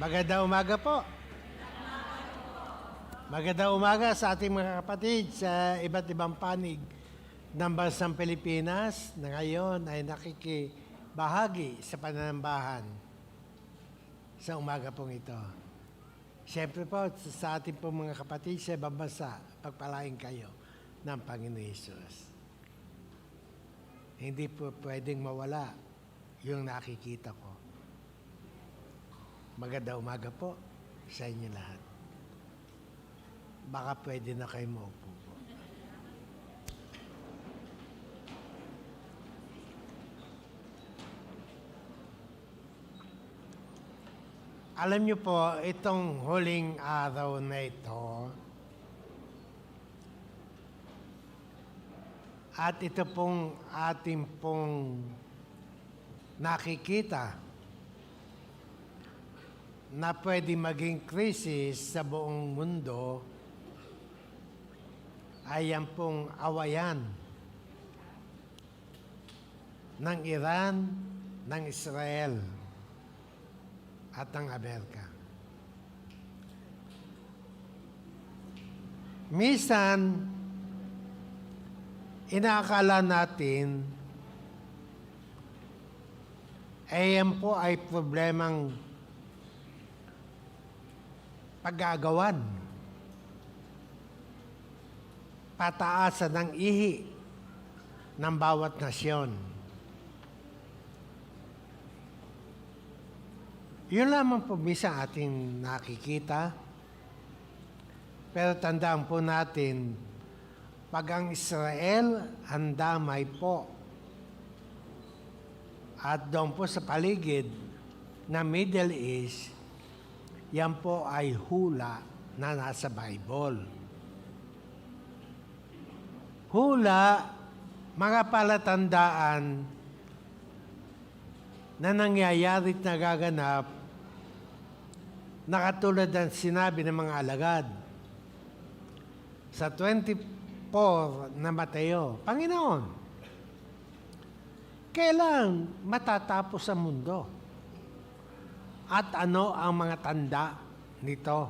Magandang umaga po. Magandang umaga sa ating mga kapatid sa iba't ibang panig ng bansang Pilipinas na ngayon ay nakikibahagi sa pananambahan sa umaga pong ito. Siyempre po sa ating pong mga kapatid sa ibang bansa, pagpalain kayo ng Panginoon Hesus. Hindi po pwedeng mawala yung nakikita ko. Magandang umaga po sa inyo lahat. Baka pwede na kayo maupo po. Alam niyo po, itong huling araw na ito, at ito pong ating pong nakikita na pwede maging krisis sa buong mundo ay yan pong awayan ng Iran, ng Israel, at ng Amerika. Minsan, inaakala natin ay yan po ay problemang paggagawan, pataasan ng ihi ng bawat nasyon. Yun lamang po misa ating nakikita. Pero tandaan po natin, pag ang Israel ang damay po, at doon po sa paligid na Middle East, yan po ay hula na nasa Bible. Hula, mga palatandaan na nangyayari at nagaganap na katulad ng sinabi ng mga alagad sa 24 na Mateo, Panginoon, kailan matatapos ang mundo? At ano ang mga tanda nito?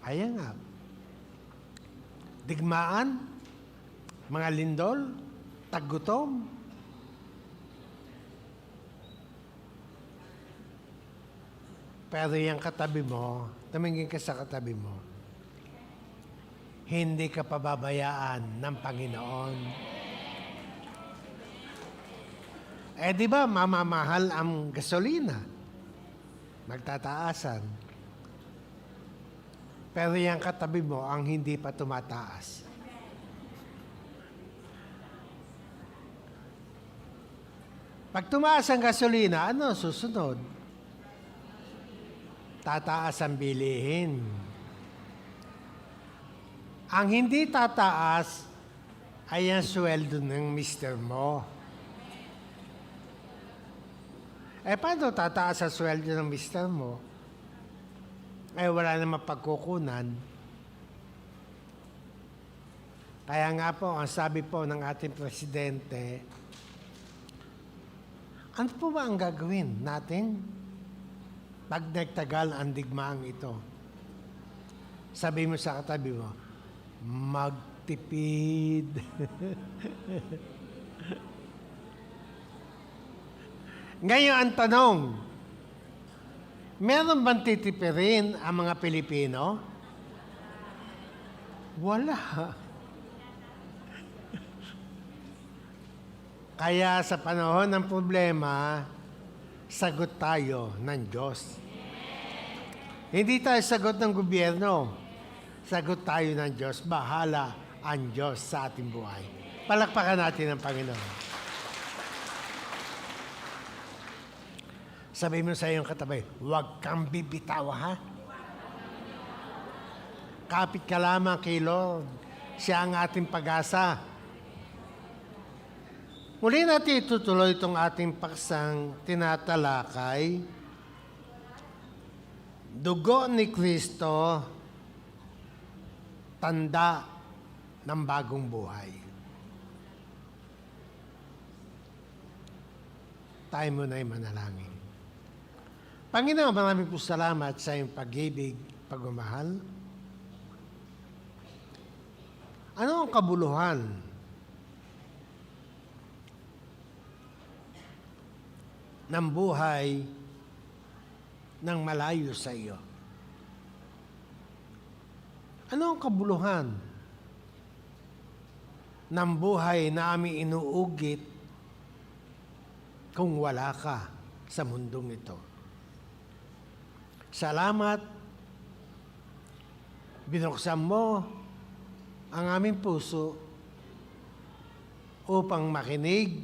Ayan nga. Digmaan, mga lindol, taggutom. Pero yung katabi mo, tumingin ka sa katabi mo, hindi ka pababayaan ng Panginoon. Eh di ba mamamahal ang gasolina? Magtataasan. Pero yung katabi mo ang hindi pa tumataas. Pag tumaas ang gasolina, ano susunod? Tataas ang bilihin. Ang hindi tataas ay ang sweldo ng mister mo. Eh, paano tataas ang sweldo ng mister mo? Eh, wala namang pagkukunan. Kaya nga po, ang sabi po ng ating presidente, ano po ba ang gagawin natin pag nagtagal ang digmaang ito? Sabi mo sa katabi mo, magtipid. Ngayon ang tanong, meron bang titipirin ang mga Pilipino? Wala. Kaya sa panahon ng problema, sagot tayo ng Diyos. Hindi tayo sagot ng gobyerno. Sagot tayo ng Diyos. Bahala ang Diyos sa ating buhay. Palakpakan natin ang Panginoon. Sabi mo sa iyong katabi, huwag kang bibitaw, ha? Kapit ka lamang kay Lord. Siya ang ating pag-asa. Muli natin itutuloy itong ating paksang tinatalakay. Dugo ni Kristo, tanda ng bagong buhay. Tayo muna ay manalangin. Panginoon, maraming po salamat sa iyong pag-ibig, pagmamahal. Ano ang kabuluhan ng buhay ng malayo sa iyo? Ano ang kabuluhan ng buhay na aming inuugit kung wala ka sa mundong ito? Salamat, binuksan mo ang aming puso upang makinig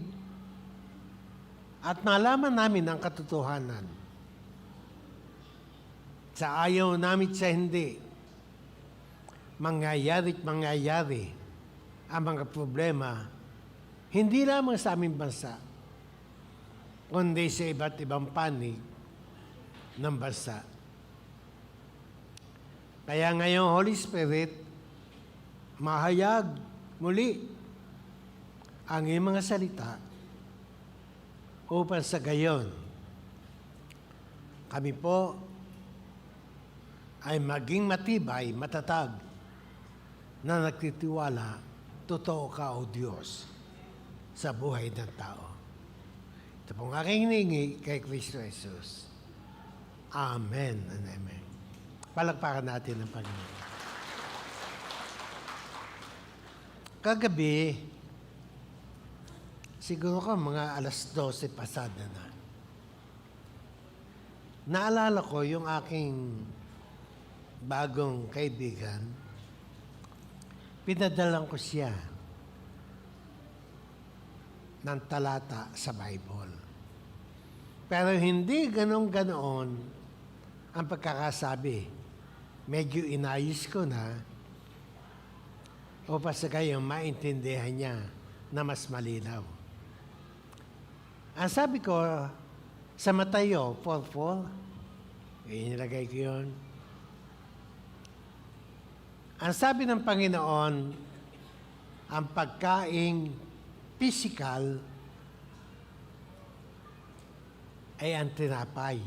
at malaman namin ang katotohanan. Sa ayaw namin sa hindi, mangyayari ang mga problema, hindi lamang sa aming bansa, kundi sa iba't ibang panig ng bansa. Kaya ngayon, Holy Spirit, mahayag muli ang iyong mga salita upang sa gayon, kami po ay maging matibay, matatag, na nagtitiwala, totoo ka, O Diyos, sa buhay ng tao. Ito pong aking hiningi kay Kristo Jesus. Amen and amen. Palakpakan natin ang Panginoon. Kagabi, siguro ka mga 12:00 pasada na. Naalala ko yung aking bagong kaibigan. Pinadalan ko siya ng talata sa Bible. Pero hindi ganoon ang pagkakasabi. Medyo inayos ko na upang sa gayon maintindihan niya na mas malinaw. Ang sabi ko, sa Mateo 4:4, inilagay ko yun. Ang sabi ng Panginoon, ang pagkaing physical ay ang tinapay,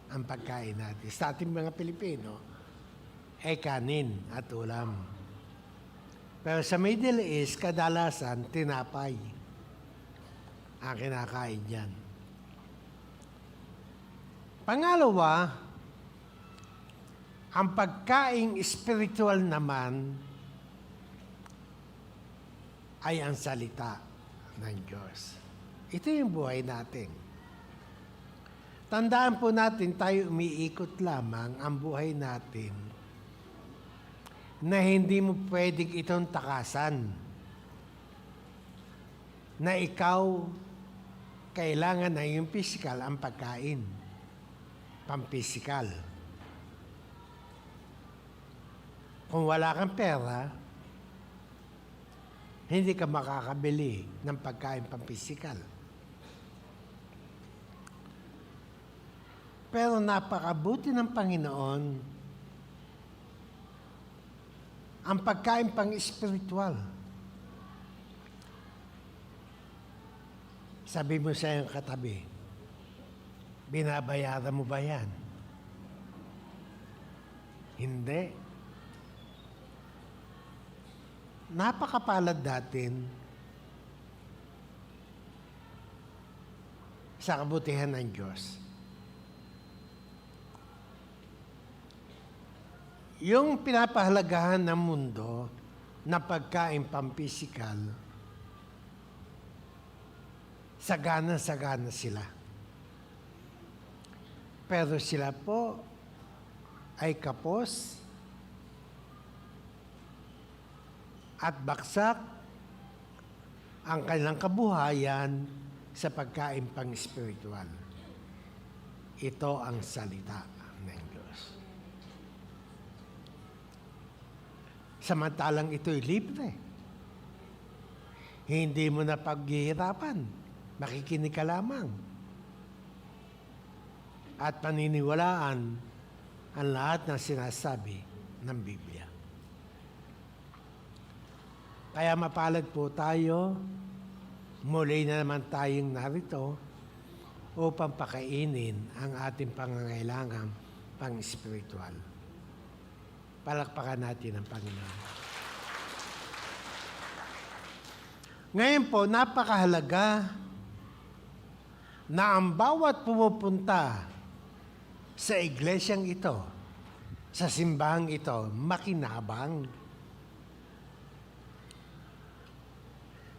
ang pagkain natin. Sa ating mga Pilipino, ay kanin at ulam. Pero sa Middle East, kadalasan, tinapay ang kinakain dyan. Pangalawa, ang pagkaing spiritual naman ay ang salita ng Diyos. Ito yung buhay natin. Tandaan po natin, tayo umiikot lamang ang buhay natin na hindi mo pwedeng itong takasan. Na ikaw, kailangan na yung physical ang pagkain. Pampisikal. Kung wala kang pera, hindi ka makakabili ng pagkain pampisikal. Pero napakabuti ng Panginoon ang pagkain pang-espiritual. Sabi mo sa iyong katabi, binabayaran mo ba yan? Hindi. Napakapalad natin sa kabutihan ng Diyos. Yung pinapahalagahan ng mundo na pagkain pampisikal, sagana-sagana sila. Pero sila po ay kapos at baksak ang kanilang kabuhayan sa pagkain pang-espiritual. Ito ang salita ng Diyos. Samantalang ito'y libre. Hindi mo na paghihirapan. Makikinig ka lamang. At paniniwalaan ang lahat ng sinasabi ng Biblia. Kaya mapalad po tayo, muli na naman tayong narito upang pakainin ang ating pangangailangan pang-spiritual. Palakpakan natin ang Panginoon. Ngayon po, napakahalaga na ang bawat pumupunta sa iglesyang ito, sa simbahang ito, makinabang.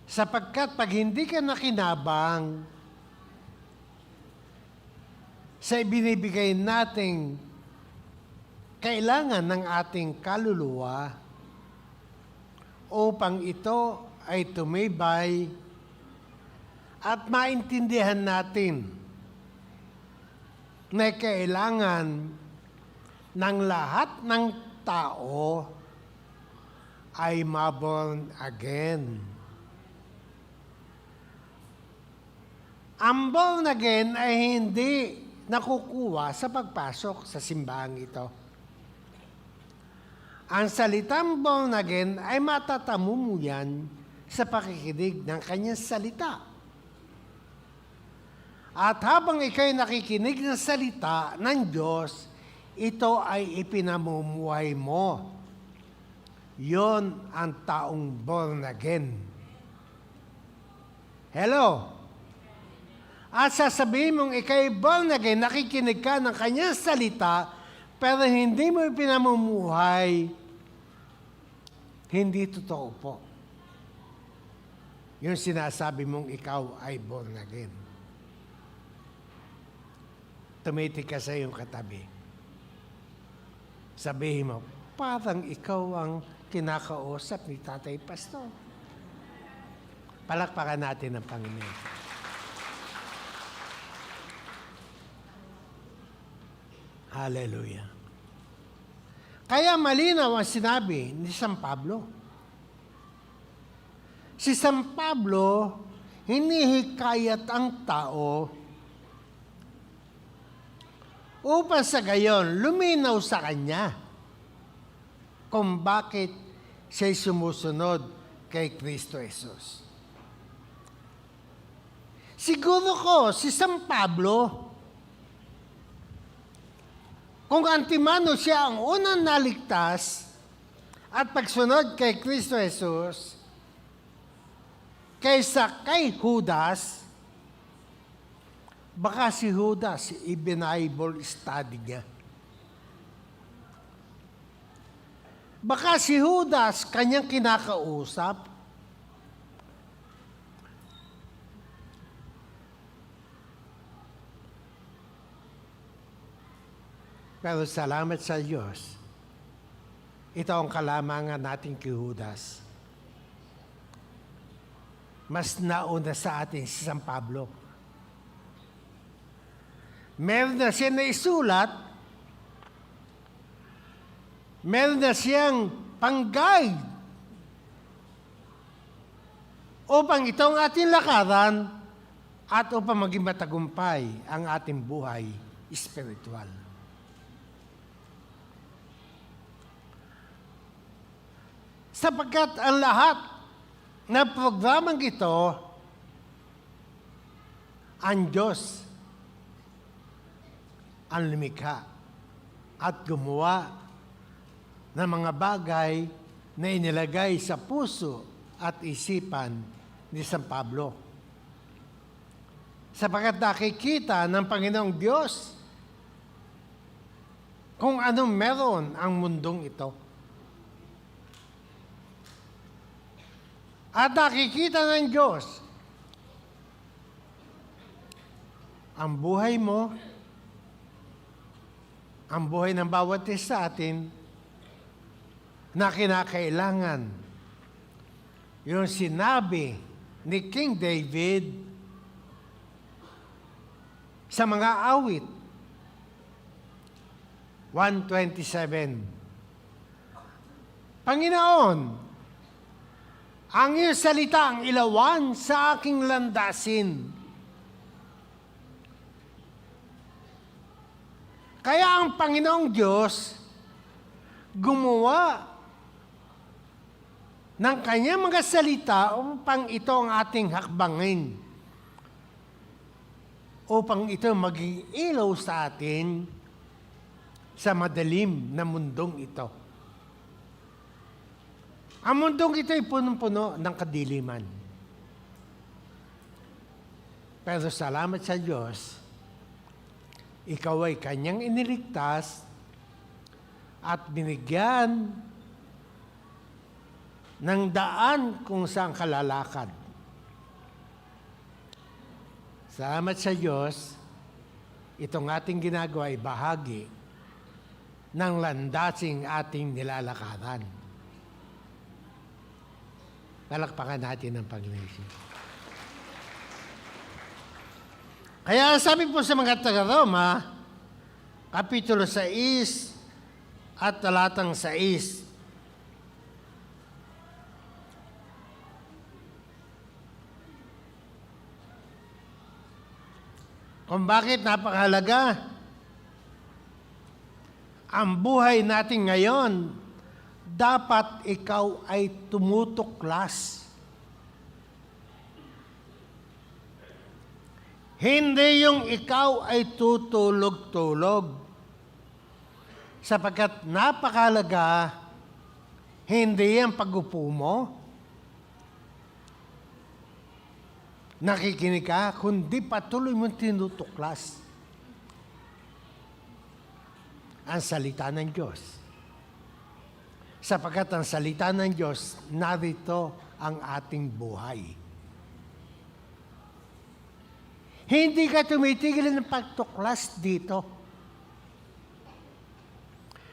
Sapagkat pag hindi ka nakinabang sa ibinibigay nating kailangan ng ating kaluluwa upang ito ay tumibay at maintindihan natin na kailangan ng lahat ng tao ay maborn again. Ang born again ay hindi nakukuha sa pagpasok sa simbahang ito. Ang salitang born again ay matatamo mo yan sa pakikinig ng kanyang salita. At habang ikaw'y nakikinig ng salita ng Diyos, ito ay ipinamumuhay mo. Yon ang taong born again. Hello? At sasabihin mong ikaw'y born again, nakikinig ka ng kanyang salita, pero hindi mo ipinamumuhay, hindi totoo po. Yung sinasabi mong ikaw ay born again. Tumitig ka sa iyong katabi. Sabihin mo, parang ikaw ang kinakausap ni Tatay Pastor. Palakpakan natin ang Panginoon. Hallelujah. Kaya malinaw ang sinabi ni San Pablo. Si San Pablo, hinihikayat ang tao upang sa gayon luminaw sa kanya kung bakit siya'y sumusunod kay Kristo Jesus. Siguro ko, si San Pablo, kung antimano siya ang unang naligtas at pagsunod kay Kristo Jesus, kaysa kay Judas, baka si Judas, i-Bible study niya. Baka si Judas, kanyang kinakausap. Pero salamat sa Diyos, ito ang kalamangan natin kay Judas. Mas nauna sa atin si San Pablo. Meron na siya na isulat, meron na siyang pang-guide upang itong ating lakaran at upang maging matagumpay ang ating buhay spiritual. Sapagkat ang lahat ng programang ito, ang Diyos ang lumikha at gumawa ng mga bagay na inilagay sa puso at isipan ni San Pablo. Sapagkat nakikita ng Panginoong Diyos kung anong meron ang mundong ito. At nakikita ng Diyos ang buhay mo, ang buhay ng bawat isa sa atin na kinakailangan. Yung sinabi ni King David sa mga awit 127. Panginoon, ang iyong salita ang ilawan sa aking landasin. Kaya ang Panginoong Diyos gumawa ng kanyang mga salita upang ito ang ating hakbangin. upang ito maging ilaw sa atin sa madilim na mundong ito. Ang mundong ito ay punong-puno ng kadiliman. Pero salamat sa Diyos, ikaw ay kanyang iniligtas at binigyan ng daan kung saan kalalakad. Salamat sa Diyos, itong ating ginagawa ay bahagi ng landasing ating nilalakaran. Palakpakan natin ang Panginoon. Kaya sabi po sa mga taga-Roma, Kapitulo 6 at talatang 6, kung bakit napakahalaga ang buhay natin ngayon, dapat ikaw ay tumutuklas. Hindi yung ikaw ay tutulog-tulog. Sapagkat napakahalaga, hindi ang pag-upo mo, nakikinig ka, kundi patuloy mong tinutuklas ang salita ng Diyos. Sapagkat ang salita ng Diyos, narito ang ating buhay. Hindi ka tumitigil ng pagtuklas dito.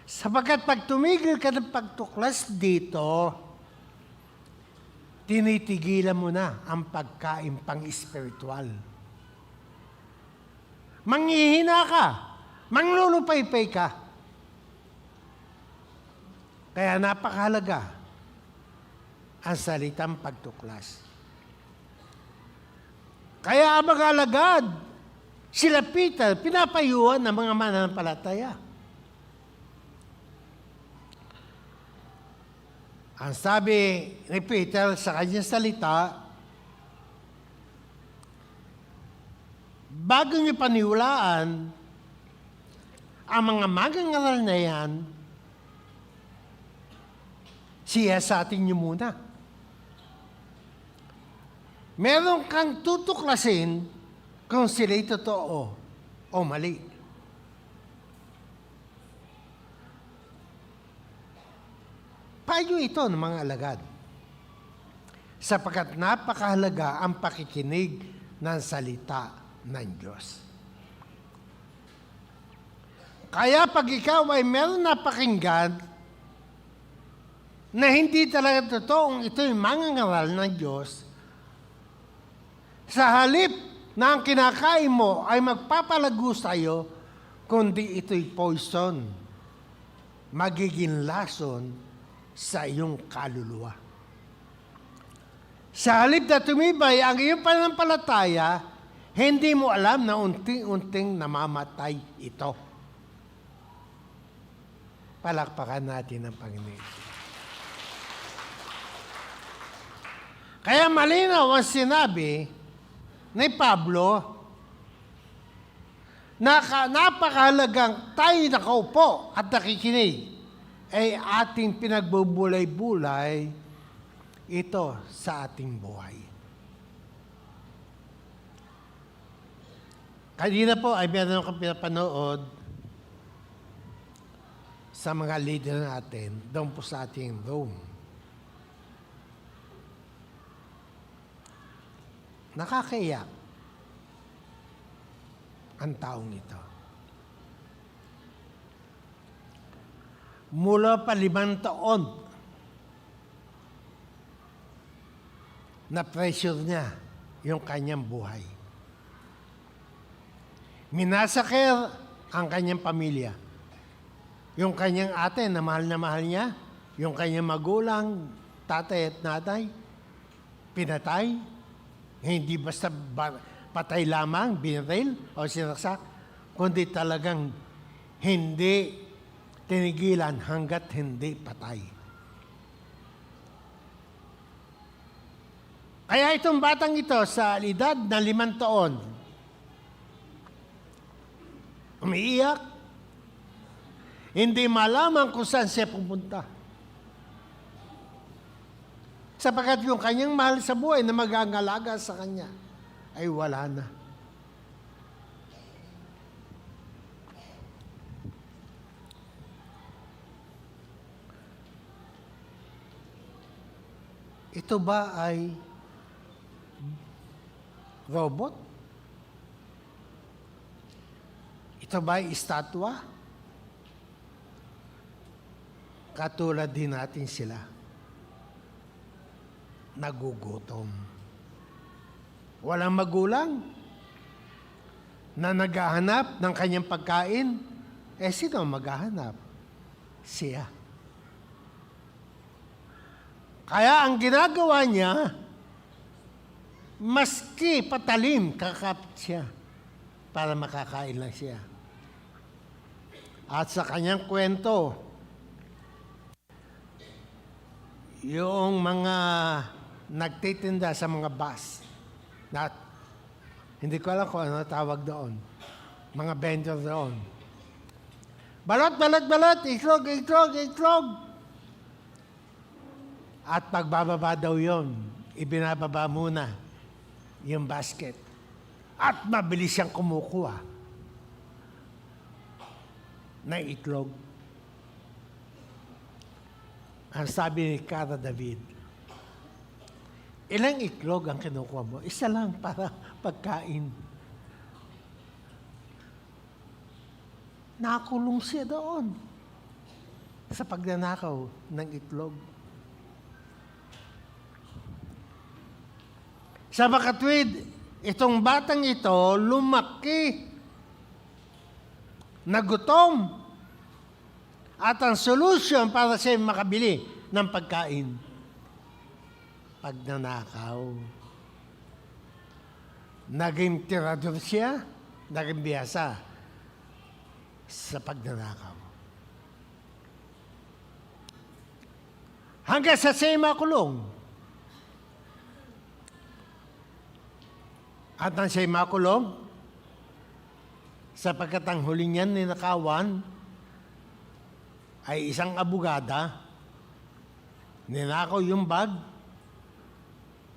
Sapagkat pag tumigil ka ng pagtuklas dito, tinitigilan mo na ang pagkain pang-espiritual. Manghihina ka, manglulupaypay ka. Kaya napakahalaga ang salitang pagtuklas. Kaya ang mga alagad, sila Peter, pinapayuhan ng mga mananampalataya. Ang sabi ni Peter sa kanyang salita, bago niyo paniwalaan ang mga magangaral na yan, siyasatin niyo muna. Meron kang tutuklasin kung sila'y totoo o mali. Payo ito ng mga alagad. Sapagkat napakahalaga ang pakikinig ng salita ng Diyos. Kaya pag ikaw ay meron na pakinggan na hindi talaga totoong ito'y mangangaral ng Diyos, sa halip na ang kinakain mo ay magpapalago sa iyo, kundi ito'y poison, magiging lason sa iyong kaluluwa. Sa halip na tumibay ang iyong pananampalataya, hindi mo alam na unti-unting namamatay ito. Palakpakan natin ang Panginoon. Kaya malinaw ang sinabi ni Pablo, napakahalagang tayo nakaupo at nakikinig ay ating pinagbubulay-bulay ito sa ating buhay. Kanina po ay meron akong pinapanood sa mga leader natin doon po sa ating Rome. Nakakaiyak ang taong ito. Mula pa 5 taon na pressure niya yung kanyang buhay. Minasakir ang kanyang pamilya. Yung kanyang ate na mahal niya, yung kanyang magulang, tatay at nanay, pinatay. Hindi basta patay lamang, binaril o sinaksak, kundi talagang hindi tinigilan hanggat hindi patay. Kaya itong batang ito sa edad na 5 taon, Umiiyak. Hindi malaman kung saan siya pupunta. Sapagkat yung kanyang mahal sa buhay na magangalaga sa kanya ay wala na. Ito ba ay robot? Ito ba ay estatwa? Katulad din natin sila. Nagugutom. Walang magulang na naghahanap ng kanyang pagkain. Sino maghahanap? Siya. Kaya ang ginagawa niya, maski patalim, kakapit siya para makakain lang siya. At sa kanyang kwento, yung mga nagtitinda sa mga bus, hindi ko alam kung ano tawag doon, mga vendor doon. Balot, balot, balot, itlog, itlog, itlog. At pagbababa daw yon, ibinababa muna yung basket. At mabilis siyang kumukuha ng itlog. Ang sabi ni Cara David, ilang itlog ang kinukuha mo? Isa lang para pagkain. Nakulong siya doon sa pagnanakaw ng itlog. Sa makatwid, itong batang ito lumaki, nagutom, at ang solusyon para siya makabili ng pagkain, pagnanakaw. Naging tirador siya, naging biyasa sa pagnanakaw. Hanggang sa siya makulong. At nang siya'y makulong, sapagkat ang huli niyan ninakawan ay isang abogada, ninakaw yung bag,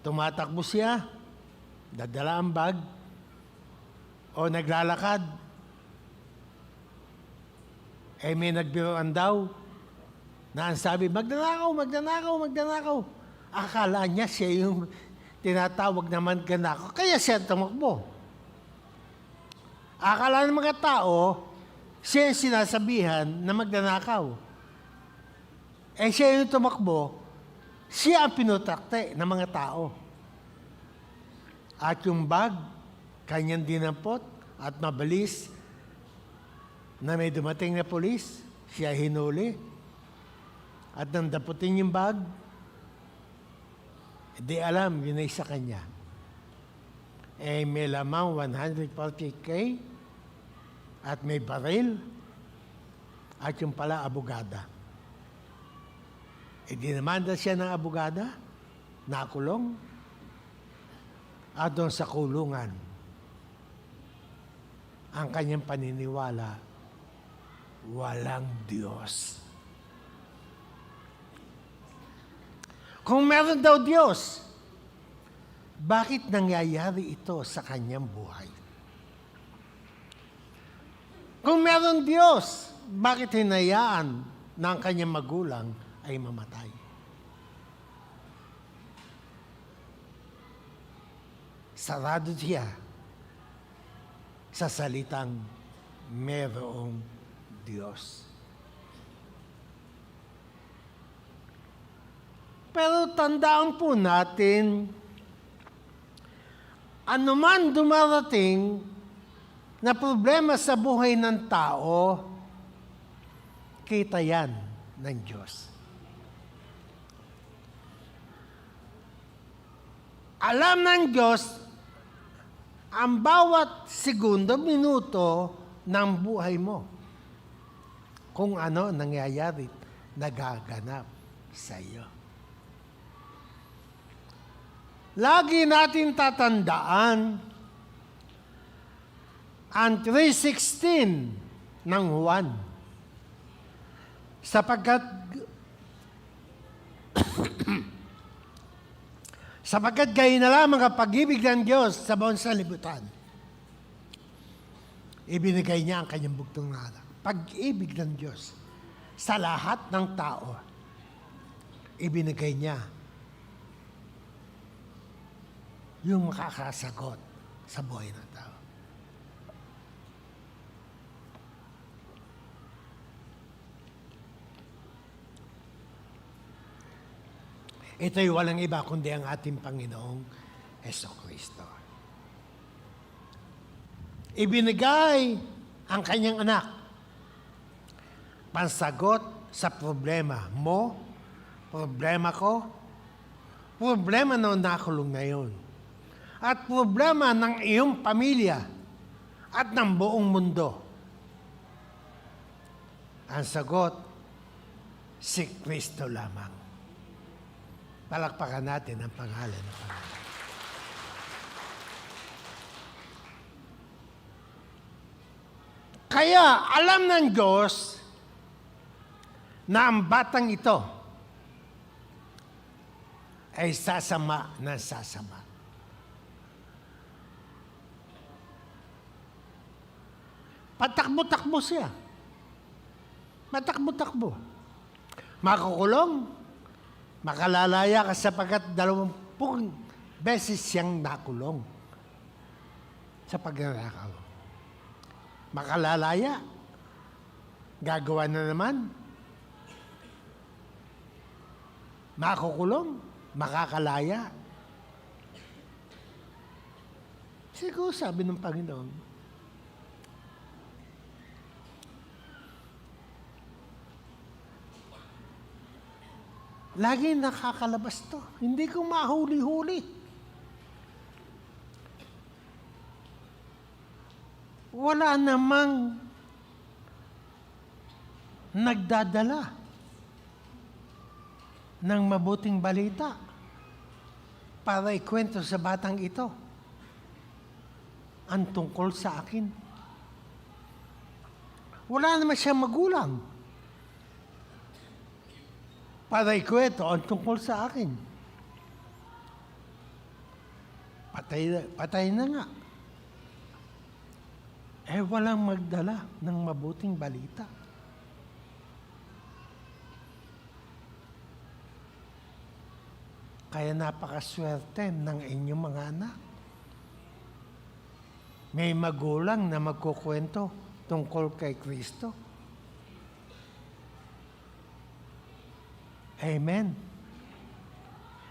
tumatakbo siya, dadala ang bag, o naglalakad, may nagbiroan daw, na ang sabi, magnanakaw, magnanakaw, magnanakaw. Akala niya siya yung tinatawag naman ganako, kaya siya tumakbo. Akala ng mga tao, siya yung sinasabihan na magnanakaw. Siya yung tumakbo, siya ang pinutakte ng mga tao. At yung bag, kanyang dinampot at mabilis na may dumating na polis, siya hinuli. At nang daputin yung bag, di alam, yun ay sa kanya. May lamang 140K at may baril at yung pala abogada. Dinamanda siya ng abogada, nakulong, at doon sa kulungan, ang kanyang paniniwala, walang Diyos. Kung meron daw Diyos, bakit nangyayari ito sa kanyang buhay? Kung meron Diyos, bakit hinayaan na ang kanyang magulang ay mamatay? Sarado siya sa salitang merong Diyos. Pero tandaan po natin, anuman dumarating na problema sa buhay ng tao, kita yan ng Diyos. Alam ng Diyos ang bawat segundo, minuto ng buhay mo. Kung ano nangyayari, nagaganap sa iyo. Lagi natin tatandaan ang 3:16 ng Juan. Sapagkat gayon na lamang ang pag-ibig ng Diyos sa buong sanlibutan. Ibinigay niya ang kanyang bugtong na anak. Pag-ibig ng Diyos sa lahat ng tao, ibinigay niya yung makakasagot sa buhay ng tao. Ito'y walang iba kundi ang ating Panginoong Jesucristo. Ibinigay ang kanyang anak pansagot sa problema mo, problema ko, problema na nakulong ngayon, at problema ng iyong pamilya at ng buong mundo. Ang sagot, si Kristo lamang. Palakpakan natin ang pangalan ng Panginoon. Kaya alam ng Diyos na ang batang ito ay sasama na sasama. Patakbo-takbo siya. Patakbo-takbo. Makukulong. Makalalaya ka sapagkat 20 beses siyang nakulong sa pagnanakaw. Makalalaya. Gagawa na naman. Makukulong. Makakalaya. Siguro sabi ng Panginoon, lagi nakakalabas to. Hindi ko mahuli-huli. Wala namang nagdadala ng mabuting balita para ikwento sa batang ito ang tungkol sa akin. Wala naman siyang magulang para ikwento ang tungkol sa akin. Patay na nga. Walang magdala ng mabuting balita. Kaya napakaswerte ng inyong mga anak. May magulang na magkukwento tungkol kay Kristo. Amen.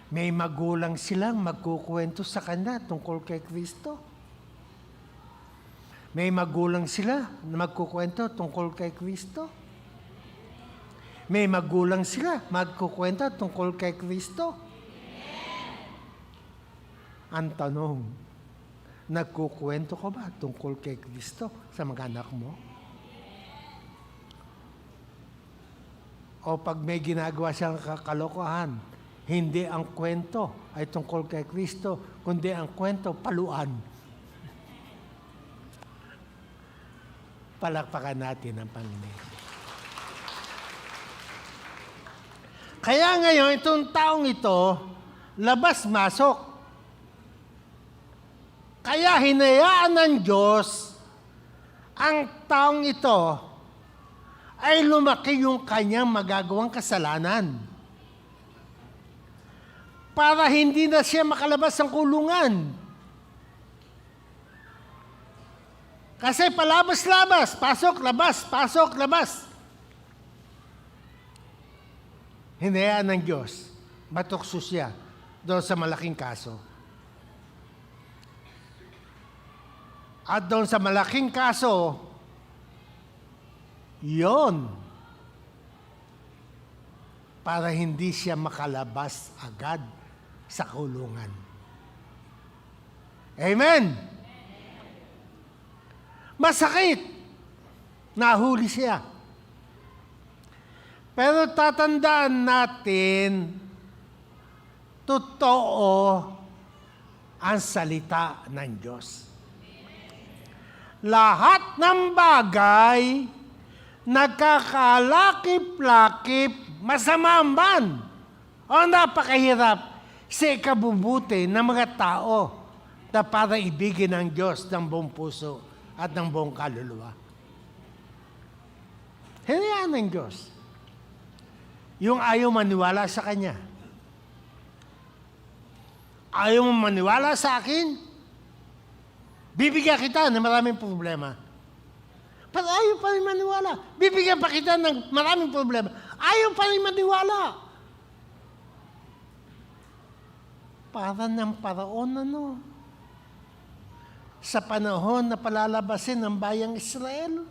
May magulang silang magkukwento sa Kanya tungkol kay Kristo. May magulang sila na magkukwento tungkol kay Kristo. May magulang sila magkukwento tungkol kay Kristo. Ang tanong, nagkukwento ka ba tungkol kay Kristo sa mga anak mo? O pag may ginagawa siyang kalokohan, hindi ang kwento ay tungkol kay Kristo, kundi ang kwento paluan. Palakpakan natin ang Panginoon. Kaya ngayon, itong taong ito, labas-masok. Kaya hinayaan ng Diyos ang taong ito ay lumaki yung kanyang magagawang kasalanan. Para hindi na siya makalabas ng kulungan. Kasi palabas-labas, pasok, labas. Hinayaan ng Diyos, matukso siya doon sa malaking kaso. At doon sa malaking kaso, yon para hindi siya makalabas agad sa kulungan. Amen! Masakit. Nahuli siya. Pero tatandaan natin, totoo ang salita ng Diyos. lahat ng bagay nagkakalakip-lakip, masama man o napakahirap sa ikabubuti ng mga tao na para ibigin ng Diyos ng buong puso at ng buong kaluluwa. Hinayaan ng Diyos yung ayaw maniwala sa Kanya. Ayaw mo maniwala sa akin, bibigyan kita ng maraming problema. Pero ayaw pa rin maniwala. Bibigyan pa kita ng maraming problema. Ayaw pa rin maniwala. Para ng paraon sa panahon na palalabasin ng bayang Israel.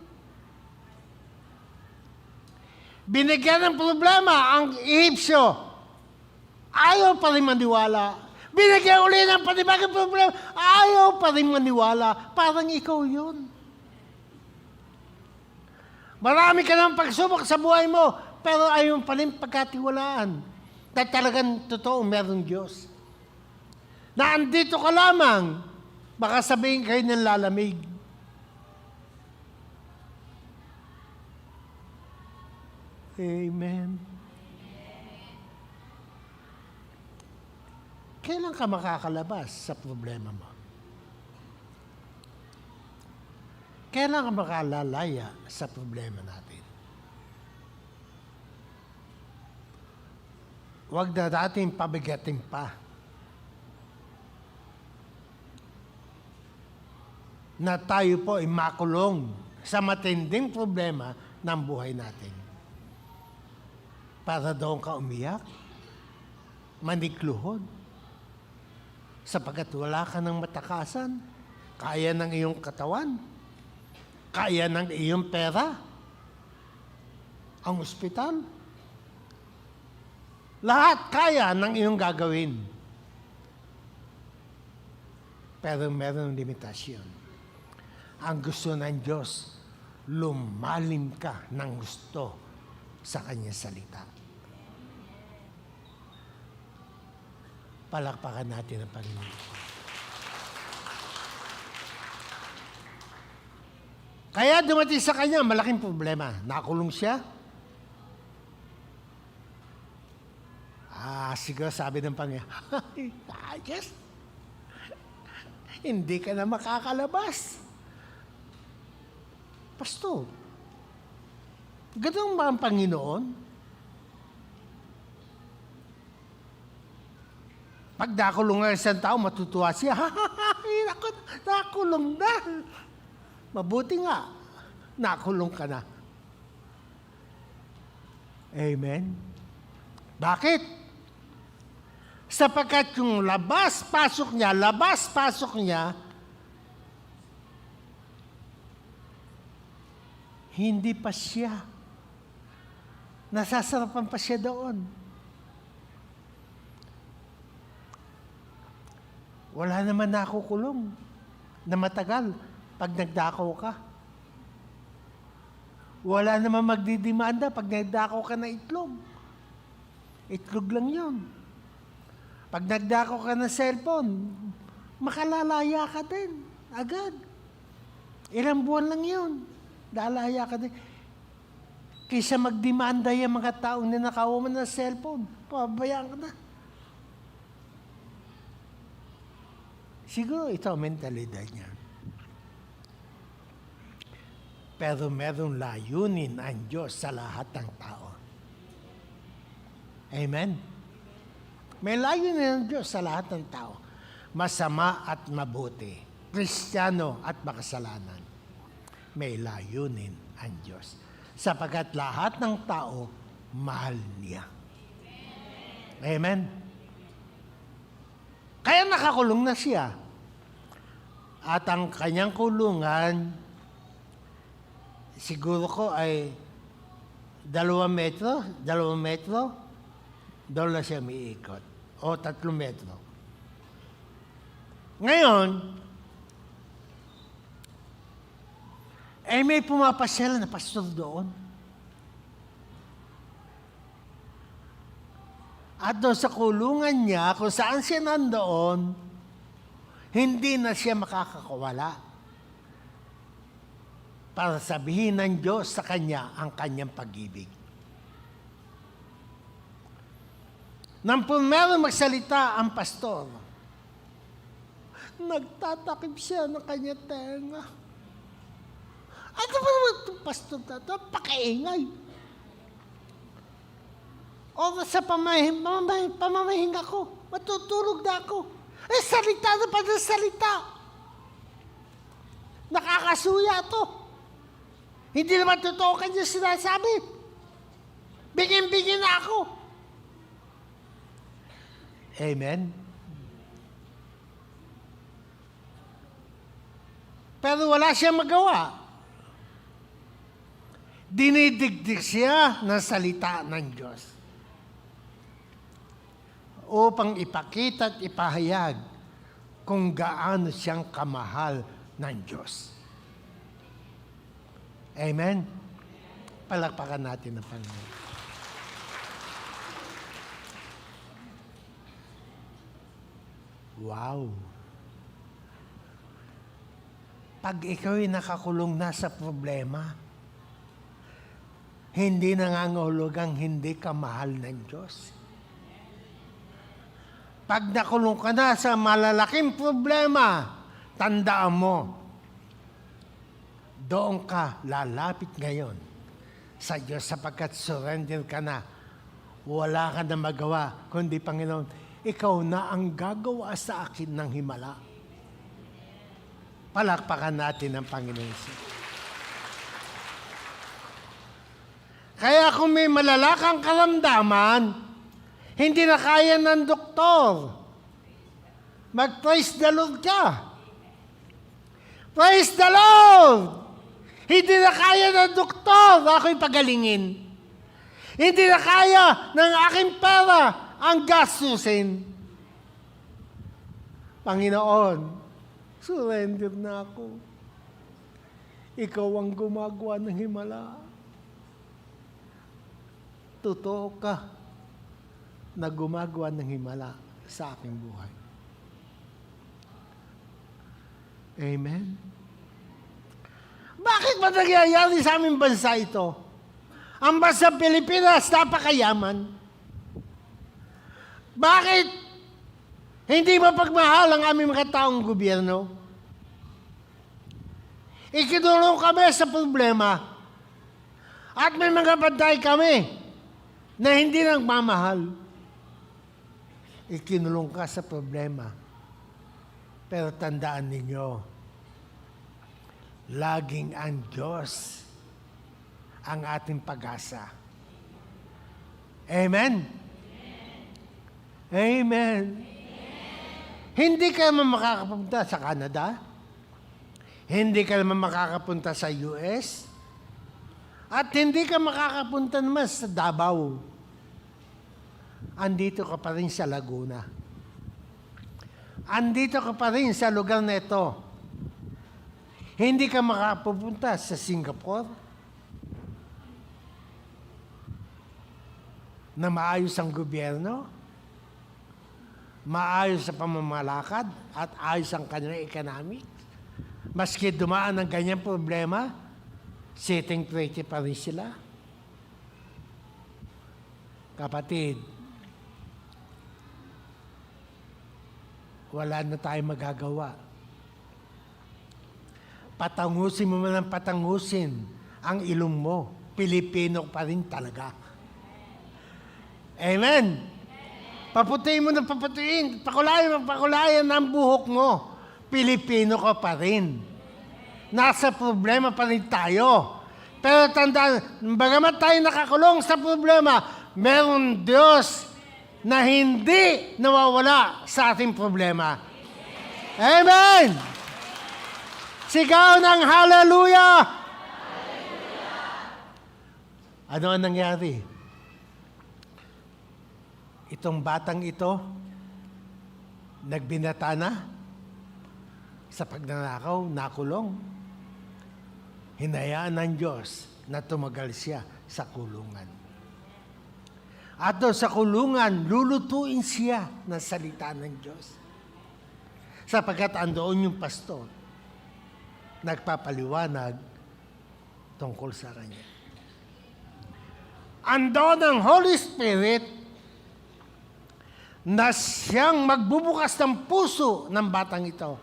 Binigyan ng problema ang Ehipsyo. Ayaw pa rin maniwala. Binigyan uli ng panibagong problema. Ayaw pa rin maniwala. Parang ikaw yun. Marami ka ng pagsubok sa buhay mo, pero ayaw pa rin pagkatiwalaan na talagang totoo merong Diyos. Na andito ka lamang, baka sabihin kayo ng lalamig. Amen. Kailan ka makakalabas sa problema mo? Kailan ka makalalaya sa problema natin? Huwag na natin pabigatin pa na tayo po ay makulong sa matinding problema ng buhay natin. Para doon ka umiyak, manikluhod, sapagkat wala ka ng matakasan, kaya ng iyong katawan, kaya ng iyong pera, ang ospital, lahat kaya ng iyong gagawin. Pero meron limitasyon. Ang gusto ng Diyos, lumalim ka ng gusto sa Kanyang salita. Palakpakan natin ang Panginoon. Kaya dumating sa Kanya, malaking problema. Nakulong siya. Siguro sabi ng Panginoon, yes, hindi ka na makakalabas. Pastor, ganun ba ang Panginoon? Pag nakulong ng isang tao, matutuwa siya. Nakulong na. Mabuti nga, nakulong ka na. Amen? Bakit? Sapagkat yung labas-pasok niya, hindi pa siya. Nasasarapan pa siya doon. Wala naman nakukulong na matagal pag nagdakaw ka. Wala naman magdidimanda pag nagdakaw ka na itlog. Itlog lang yun. Pag nagdakaw ka ng cellphone, makalalaya ka din. Agad. Ilang buwan lang yun. Lalaya ka din. Kaysa magdemanda yung mga taong ninakaw mo ng cellphone, pabayaan ka na. Siguro ito ang mentalidad niya. Pero merong layunin ang Diyos sa lahat ng tao. Amen? May layunin ang Diyos sa lahat ng tao. Masama at mabuti. Kristiyano at makasalanan. May layunin ang Diyos. Sapagkat lahat ng tao, mahal niya. Amen? Kaya nakakulong na siya. At ang kanyang kulungan, siguro ko ay 2 metro, doon na siya umiikot. O 3 metro. Ngayon, may pumapasyal na pastor doon. At doon sa kulungan niya, kung saan siya nandoon, hindi na siya makakawala. para sabihin ng Diyos sa kanya ang kanyang pag-ibig. Nang primero magsalita ang pastor, nagtatakip siya ng kanyang tenga. Ano ba naman itong pastor na ito? Pakaingay. O sa pamamahinga ko, matutulog na ako. Salita na pa ng salita. Nakakasuya to. Hindi naman totoo kanya sinasabi. Bigyan-bigyan na ako. Amen? Pero wala siyang magawa. Dinidigdig siya ng salita ng Diyos upang ipakita at ipahayag kung gaano siyang kamahal ng Diyos. Amen? Palakpakan natin ang Panginoon. Wow! Pag ikaw'y nakakulong na sa problema, hindi nangangahulugang hindi ka mahal ng Diyos. Pag nakulong ka na sa malalaking problema, tandaan mo, doon ka lalapit ngayon sa Diyos sapagkat surrender ka na. Wala ka na magawa, kundi Panginoon, ikaw na ang gagawa sa akin ng himala. Palakpakan natin ang Panginoon. Kaya kung may malalakang karamdaman, hindi na kaya ng doktor, mag-praise the Lord ka. Praise the Lord! Hindi na kaya ng doktor, ako'y pagalingin. Hindi na kaya ng aking pera ang gastusin. Panginoon, surrender na ako. Ikaw ang gumagawa ng himala. Totoo ka na gumagawa ng himala sa aking buhay. Amen? Bakit ba nangyayari sa aming bansa ito? Ang bansa Pilipinas, napakayaman. Bakit hindi mapagmahal ang aming mga taong gobyerno? Ikinulong kami sa problema at may mga bantay kami na hindi nagmamahal. Ikinulong ka sa problema. Pero tandaan ninyo, laging ang Diyos ang ating pag-asa. Amen? Amen. Hindi ka naman makakapunta sa Canada. Hindi ka naman makakapunta sa US. At hindi ka makakapunta naman sa Davao. Andito ka pa rin sa Laguna. Andito ka pa rin sa lugar na ito. Hindi ka makapupunta sa Singapore na maayos ang gobyerno, maayos sa pamamalakad, at ayos ang kanilang economic. Maski dumaan ng ganyang problema, sitting pretty pa rin sila. Kapatid, wala na tayong magagawa. Patangusin mo man ang patangusin ang ilong mo. Pilipino pa rin talaga. Amen? Paputiin mo ng paputiin. Pakulayan ang buhok mo. Pilipino ka pa rin. Nasa problema pa rin tayo. Pero tandaan, bagamat tayo nakakulong sa problema, meron Diyos na hindi nawawala sa ating problema. Amen! Sigaw ng hallelujah! Ano ang nangyari? Itong batang ito, nagbinata na sa pagnanakaw, nakulong. Hinayaan ng Diyos na tumagal siya sa kulungan. At doon sa kulungan, lulutuin siya ng salita ng Diyos. Sapagkat andoon yung pastor, nagpapaliwanag tungkol sa kanya. Andon ang Holy Spirit na siyang magbubukas ng puso ng batang ito.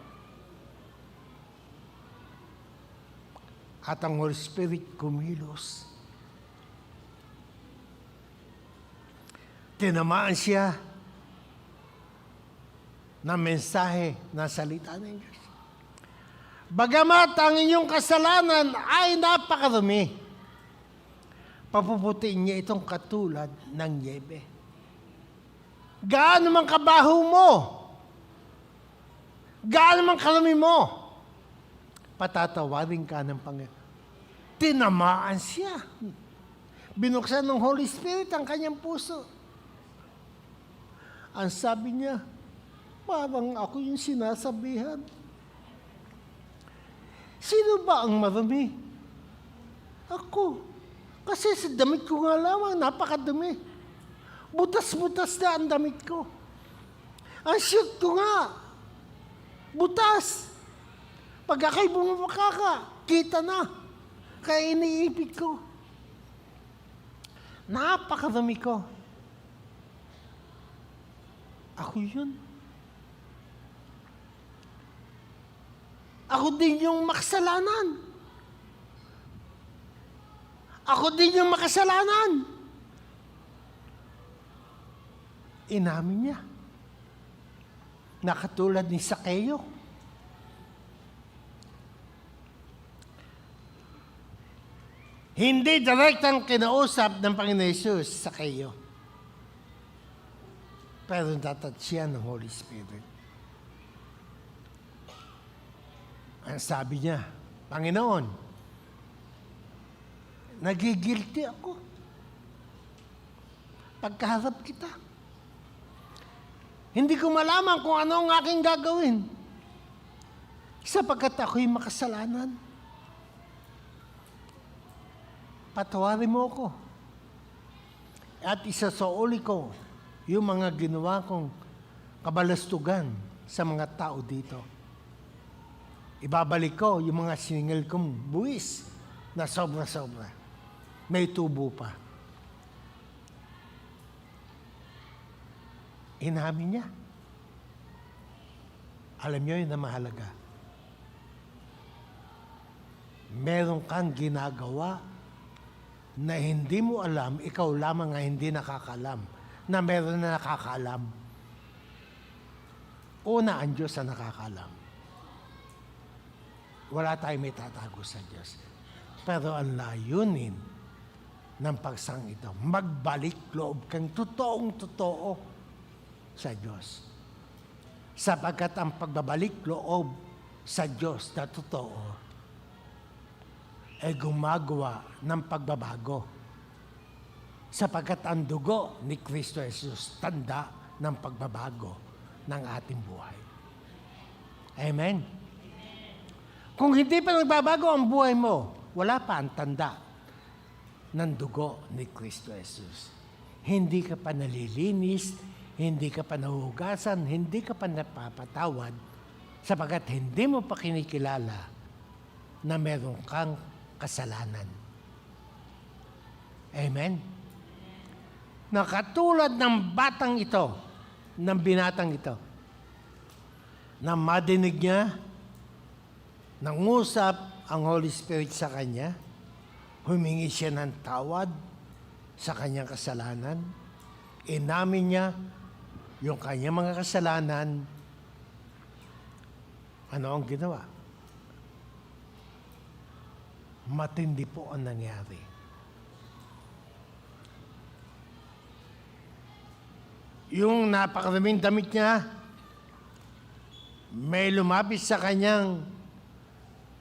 At ang Holy Spirit kumilos. Tinamaan siya ng mensahe na salita ng Diyos. Bagamat ang inyong kasalanan ay napakarami, papuputiin niya itong katulad ng niebe. Gaano man kabaho mo, gaano man karami mo, patatawarin ka ng Panginoon. Tinamaan siya. Binuksan ng Holy Spirit ang kanyang puso. Ang sabi niya, parang ako yung sinasabihan. Sino ba ang marami? Ako. Kasi sa damit ko nga lamang, napakadumi. Butas-butas na ang damit ko. Ang shoot ko nga, butas. Pag aka'y bumabaka ka, kita na. Kaya iniipit ko. Napakadumi ko. Ako yun. Ako din yung makasalanan. Ako din yung makasalanan. Inamin niya. Nakatulad ni Sakeo. Hindi direktang kinausap ng Panginoon Hesus sa kayo. Pero natatouch siya ng Holy Spirit. Ang sabi niya, Panginoon, nagigilty ako. Pagkaharap kita. Hindi ko malaman kung ano ang aking gagawin. Sapagkat ako'y makasalanan. Patawarin mo ako. At isasauli ko yung mga ginawa kong kabalastugan sa mga tao dito. Ibabalik ko yung mga siningil kong buwis na sobra-sobra. May tubo pa. Inamin niya. Alam niyo yun na mahalaga. Meron kang ginagawa na hindi mo alam, ikaw lamang nga hindi nakakalam, na meron na nakakalam. Una, ang Diyos ang nakakalam. Wala tayong may tatago sa Diyos. Pero ang layunin ng pagsang ito, magbalik loob kang totoong-totoo sa Diyos. Sapagkat ang pagbabalik loob sa Diyos na totoo ay gumagawa ng pagbabago. Sapagkat ang dugo ni Kristo Jesus, tanda ng pagbabago ng ating buhay. Amen? Kung hindi pa nagbabago ang buhay mo, wala pa ang tanda ng dugo ni Kristo Jesus. Hindi ka pa nalilinis, hindi ka pa nahuhugasan, hindi ka pa napapatawad, sapagkat hindi mo pa kinikilala na meron kang kasalanan. Amen? Nakatulad ng batang ito, ng binatang ito, na madinig niya, nangusap ang Holy Spirit sa kanya, humingi siya ng tawad sa kanyang kasalanan, inamin niya yung kanyang mga kasalanan, ano ang ginawa? Matindi po ang nangyari. Yung napakaraming damit niya, may lumapit sa kanyang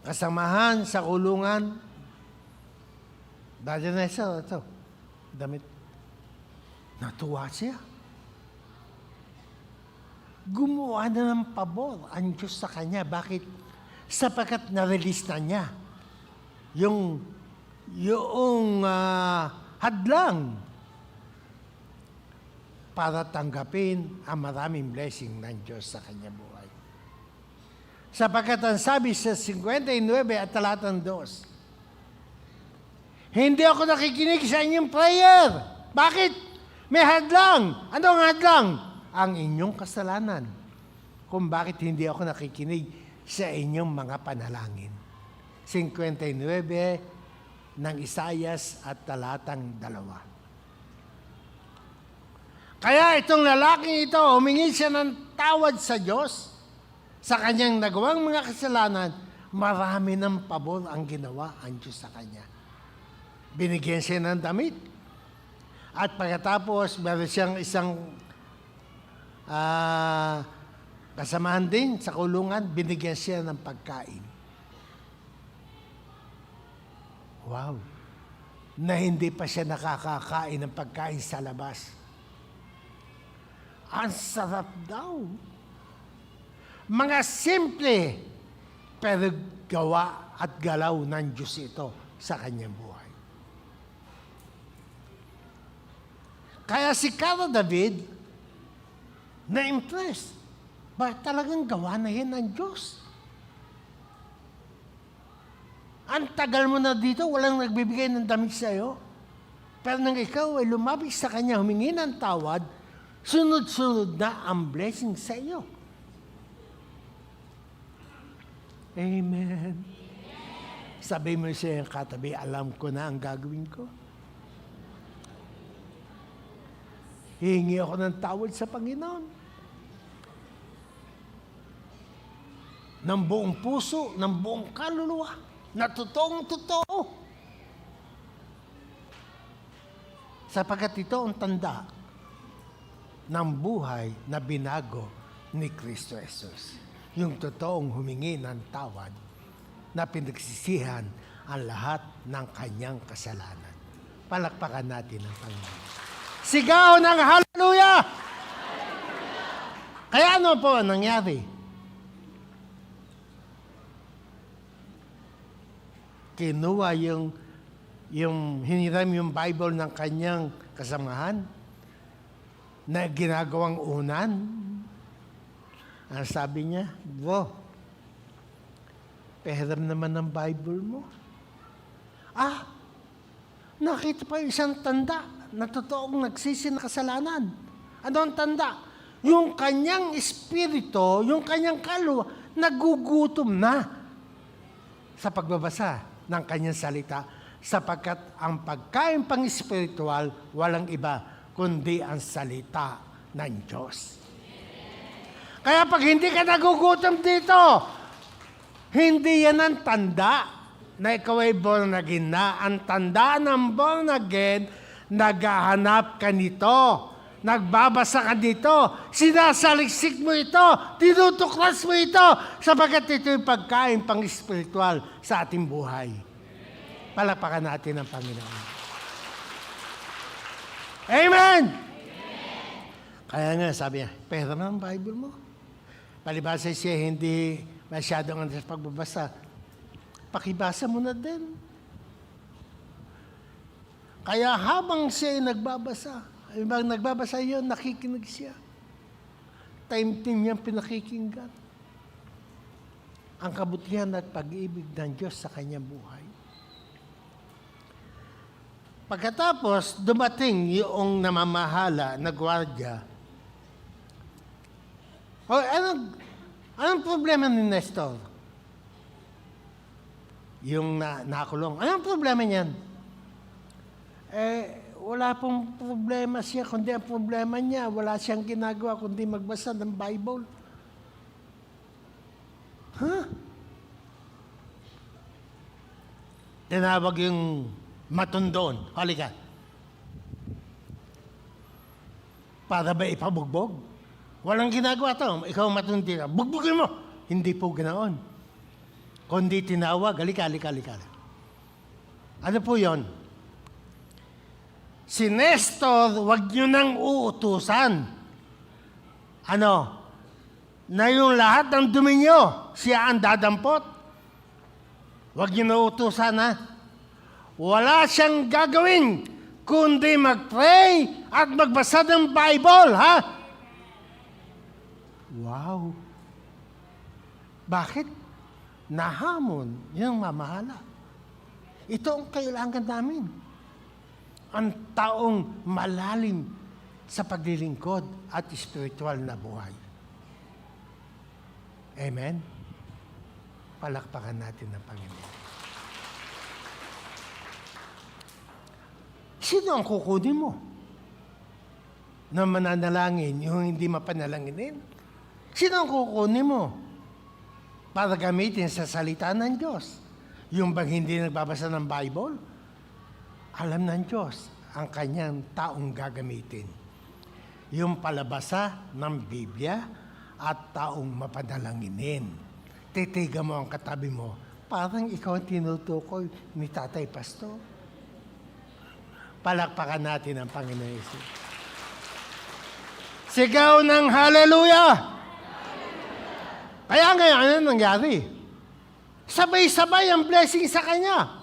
kasamahan sa kulungan. Brother Nessa, ito, damit. Natuwa siya. Gumawa na ng pabor ang Diyos sa kanya. Bakit? Sapagkat na-release na niya yung hadlang para tanggapin ang maraming blessing ng Diyos sa kanya buhay. Sapagkat ang sabi sa 59 at talatang 2, Hindi ako nakikinig sa inyong prayer. Bakit? May hadlang. Anong hadlang? Ang inyong kasalanan. Kung bakit hindi ako nakikinig sa inyong mga panalangin. 59 ng Isayas at talatang 2. Kaya itong lalaking ito, humingi siya ng tawad sa Diyos sa kanyang nagawang mga kasalanan. Marami ng pabor ang ginawa ang Diyos sa kanya. Binigyan siya ng damit. At pagkatapos, meron siyang isang kasamahan din sa kulungan, binigyan siya ng pagkain. Wow! Na hindi pa siya nakakakain ng pagkain sa labas. Ang sarap daw. Mga simple, pero gawa at galaw ng Diyos ito sa kanyang buhay. Kaya si Cara David, na-impress. Bakit talagang gawa na yan ng Diyos? Ang tagal mo na dito, walang nagbibigay ng damit sa iyo. Pero nang ikaw ay lumapit sa Kanya, humingi ng tawad, sunod-sunod na ang blessing sa iyo. Amen. Sabi mo siya yung katabi, alam ko na ang gagawin ko. Hihingi ako ng tawad sa Panginoon. Ng buong puso, ng buong kaluluwa, na totoong-totoo. Sapagkat ito ang tanda ng buhay na binago ni Kristo Jesus. Yung totoong humingi ng tawad na pinagsisihan ang lahat ng kanyang kasalanan. Palakpakan natin ang Panginoon. Sigaw ng hallelujah! Kaya ano po ang nangyari? Kinuha hiniram yung Bible ng kanyang kasamahan na ginagawang unan. Ang sabi niya, bro, pahiram naman ng Bible mo. Nakita pa yung isang tanda na totoong nagsisi na kasalanan. Ano ang tanda? Yung kanyang espiritu, yung kanyang kaluluwa, nagugutom na sa pagbabasa ng kanyang salita sapagkat ang pagkain pang-espiritual walang iba kundi ang salita ng Diyos. Kaya pag hindi ka nagugutom dito, hindi yan ang tanda na ikaw ay born again na. Ang tanda ng born again, naghahanap ka nito. Nagbabasa ka dito. Sinasaliksik mo ito. Tinutuklas mo ito. Sapagkat ito yung pagkain pang-espiritual sa ating buhay. Palapakan natin ang Panginoon. Amen! Kaya nga, sabi niya, pera na ang Bible mo. Palibasa siya hindi masyadong sa pagbabasa. Pakibasa mo na din. Kaya habang siya ay nagbabasa yun, nakikinig siya. Time-time niyang pinakikinggan ang kabutihan at pag-ibig ng Diyos sa kanyang buhay. Pagkatapos, dumating yung namamahala na gwardiya. Anong problema ni Nestor? Yung nakulong. Anong problema niyan? Wala pong problema siya, kundi ang problema niya, wala siyang ginagawa kundi magbasa ng Bible. Tinawag yung matundon. Halika. Para ba ipabugbog? Walang ginagawa to. Ikaw matundi ka. Bugbugin mo. Hindi po ganoon. Kundi tinawag. Halika. Ano po yon? Si Nestor, wag nyo nang uutusan. Na yung lahat ng dumi nyo, siya ang dadampot. Wag nyo na uutusan, ha? Wala siyang gagawin, kundi mag-pray at magbasa ng Bible, ha? Wow! Bakit? Nahamon yung mamahala. Ito ang kailangan namin. Ang taong malalim sa paglilingkod at spiritual na buhay. Amen? Palakpakan natin ng Panginoon. Sino ang kukunin mo na mananalangin yung hindi mapanalanginin? Sino ang kukunin mo para gamitin sa salita ng Diyos? Yung bang hindi nagbabasa ng Bible? Alam ng Diyos ang kanyang taong gagamitin. Yung palabasa ng Biblia at taong mapanalanginin. Titigan mo ang katabi mo, parang ikaw ang tinutukoy ni Tatay Pastor. Palakpakan natin ang Panginoon Jesus. Sigaw ng hallelujah! Kaya ngayon, ano nangyari? Sabay-sabay ang blessing sa kanya.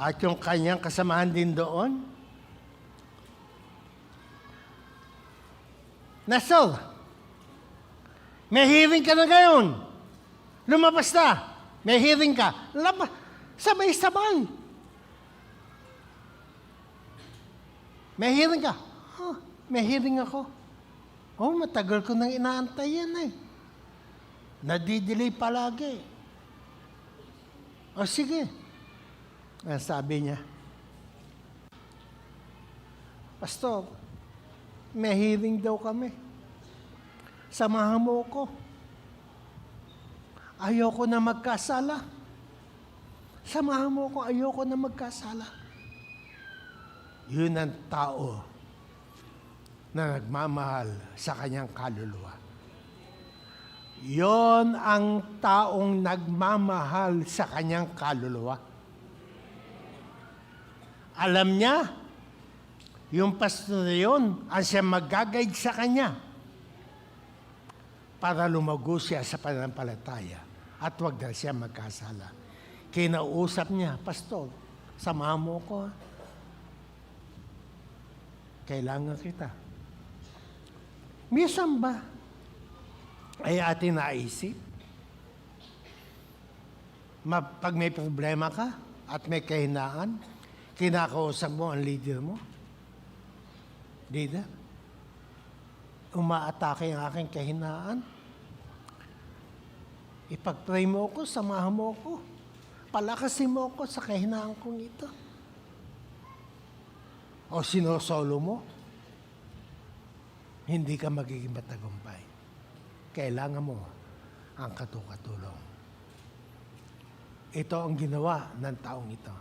At yung kanyang kasamahan din doon, Nestor, may hearing ka na ngayon. Lumabas na. May hearing ka. Sabay-sabay. May hearing ka. May hearing ako. Matagal ko nang inaantay yan eh. Nadidelay palagi. Sige. Sabi niya, Pastor, may hearing daw kami. Samahan mo ko. Ayoko na magkasala. Samahan mo ko, ayoko na magkasala. Yun ang tao na nagmamahal sa kanyang kaluluwa. Yon ang taong nagmamahal sa kanyang kaluluwa. Alam niya, yung pastor na yun, ang siya mag-guide sa kanya para lumago siya sa pananampalataya at huwag na siya magkasala. Kinausap niya, Pastor, samahan mo ko. Kailangan kita. Minsan ba ay atin naisip? Pag may problema ka at may kahinaan, kinakausap mo ang leader mo? Leader? Umaatake ang aking kahinaan? Ipag-pray mo ako, samahan mo ako. Palakasin mo ako sa kahinaan kong ito. O sinosolo mo? Hindi ka magiging matagumpay. Kailangan mo ang katukatulong. Ito ang ginawa ng taong ito.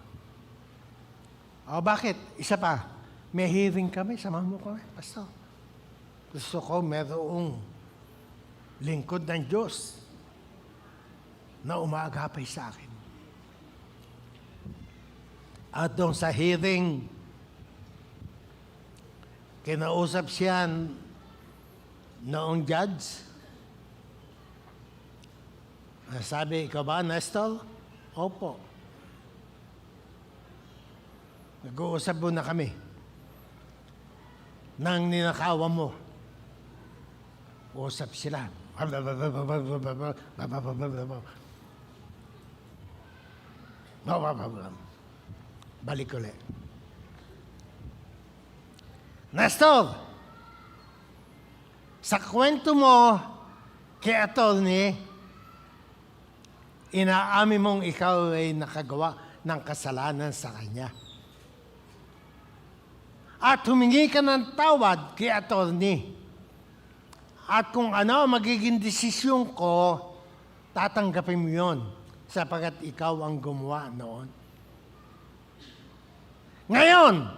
O bakit? Isa pa. May hearing kami, samahan mo kami, Pastor. Gusto ko mayroong lingkod ng Diyos na umaagapay sa akin. At doon sa hearing, kinausap siya noong judge. Sabi, ikaw ba, Nestor? Opo. Nag-uusap muna kami. Nang ninakawan mo, usap sila. Balik ulit. Nestor, sa kwento mo kay attorney, inaamin mong ikaw ay nakagawa ng kasalanan sa kanya. At humingi ka ng tawad kay attorney. At kung ano magiging desisyon ko, tatanggapin mo yun sapagkat ikaw ang gumawa noon. Ngayon,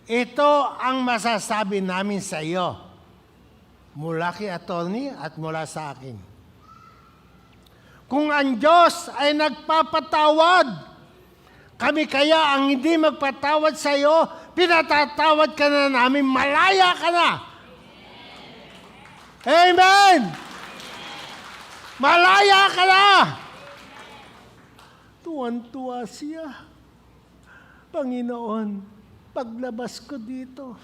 ito ang masasabi namin sa iyo mula kay attorney at mula sa akin. Kung ang Diyos ay nagpapatawad, kami kaya ang hindi magpatawad sa iyo, pinatatawad ka na namin, malaya ka na. Amen! Malaya ka na! Tuwan-tuwa siya. Panginoon, paglabas ko dito,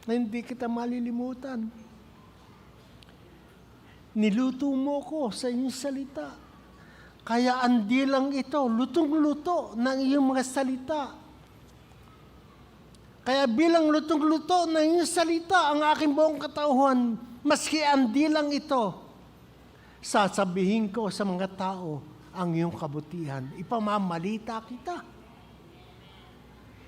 na hindi kita malilimutan. Niluto mo ko sa iyong salita. Kaya ang dilang ito, lutong-luto ng iyong mga salita. Kaya bilang lutong-luto ng iyong salita, ang aking buong katauhan, maski ang dilang ito, sasabihin ko sa mga tao ang iyong kabutihan. Ipamamalita kita.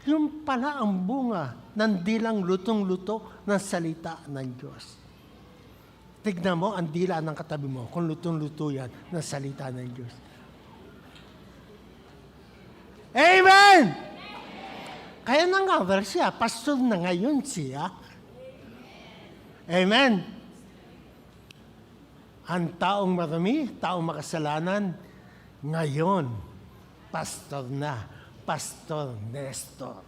Yung pala ang bunga ng dilang lutong-luto ng salita ng Diyos. Tignan mo ang dila ng katabi mo kung lutong-luto yan ng salita ng Diyos. Amen! Kaya nang-cover siya, pastor na ngayon siya. Amen! Ang taong marami, taong makasalanan, ngayon, pastor na, Pastor Nestor.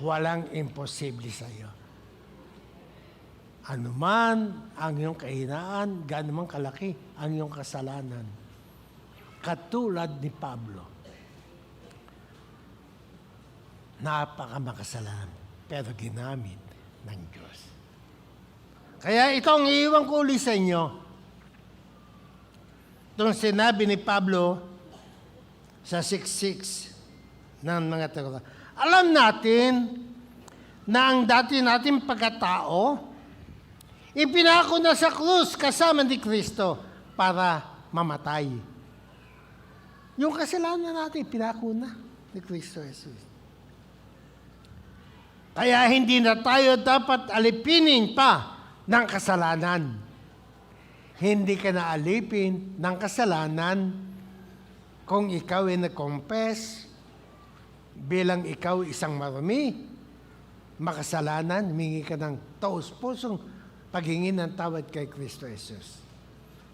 Walang imposible sa iyo. Anuman ang iyong kahinaan, gaano man kalaki ang iyong kasalanan. Katulad ni Pablo, napakamakasalanan, pero ginamit ng Diyos. Kaya ito ang iiwan ko uli sa inyo. Itong sinabi ni Pablo sa 6:6 ng mga taga. Alam natin na ang dati nating pagkatao, ipinako na sa krus kasama ni Kristo para mamatay. Yung kasalanan natin, pinako na ni Kristo Jesus. Kaya hindi na tayo dapat alipinin pa ng kasalanan. Hindi ka na alipin ng kasalanan kung ikaw ay nag-confess bilang ikaw isang marumi, makasalanan, humingi ka ng taos-pusong paghingi ng tawad kay Kristo Jesus.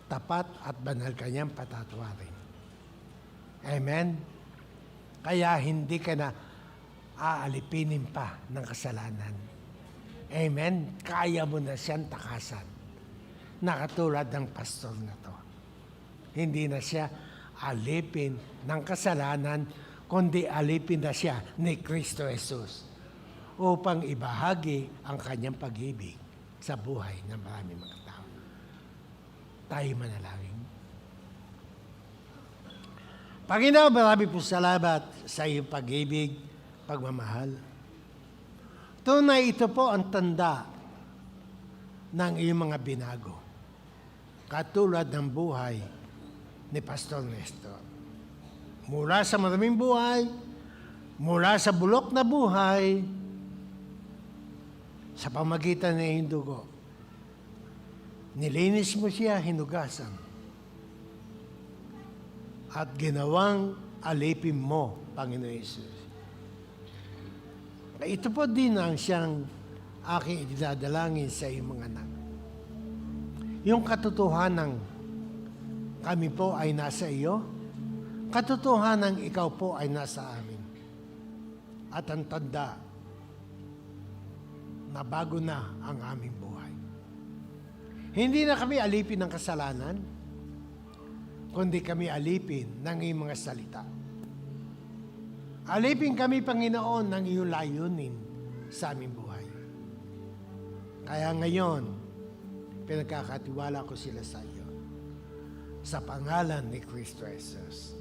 Tapat at banal kanyang patatawarin. Amen? Kaya hindi ka na aalipinin pa ng kasalanan. Amen? Kaya mo na siyang takasan. Nakatulad ng pastor na to. Hindi na siya alipin ng kasalanan, kundi alipin na siya ni Kristo Jesus upang ibahagi ang kanyang pag-ibig sa buhay ng maraming mga tao. Tayo manalangin. Panginoon, marami po salamat sa iyong pag-ibig, pagmamahal. Tunay ito po ang tanda ng iyong mga binago. Katulad ng buhay ni Pastor Nestor. Mula sa maraming buhay, mula sa bulok na buhay, sa pamagitan ng iyong dugo, nilinis mo siya, hinugasan. At ginawang alipin mo, Panginoon Jesus. Ito po din ang siyang aking idinadalangin sa iyong mga anak. Yung katotohanan kami po ay nasa iyo, katotohanan ikaw po ay nasa amin. At ang tanda na bago na ang aming buhay. Hindi na kami alipin ng kasalanan, kundi kami alipin ng iyong mga salita. Alipin kami, Panginoon, ng iyong layunin sa aming buhay. Kaya ngayon, pinagkakatiwala ko sila sa iyo. Sa pangalan ni Kristo Jesus.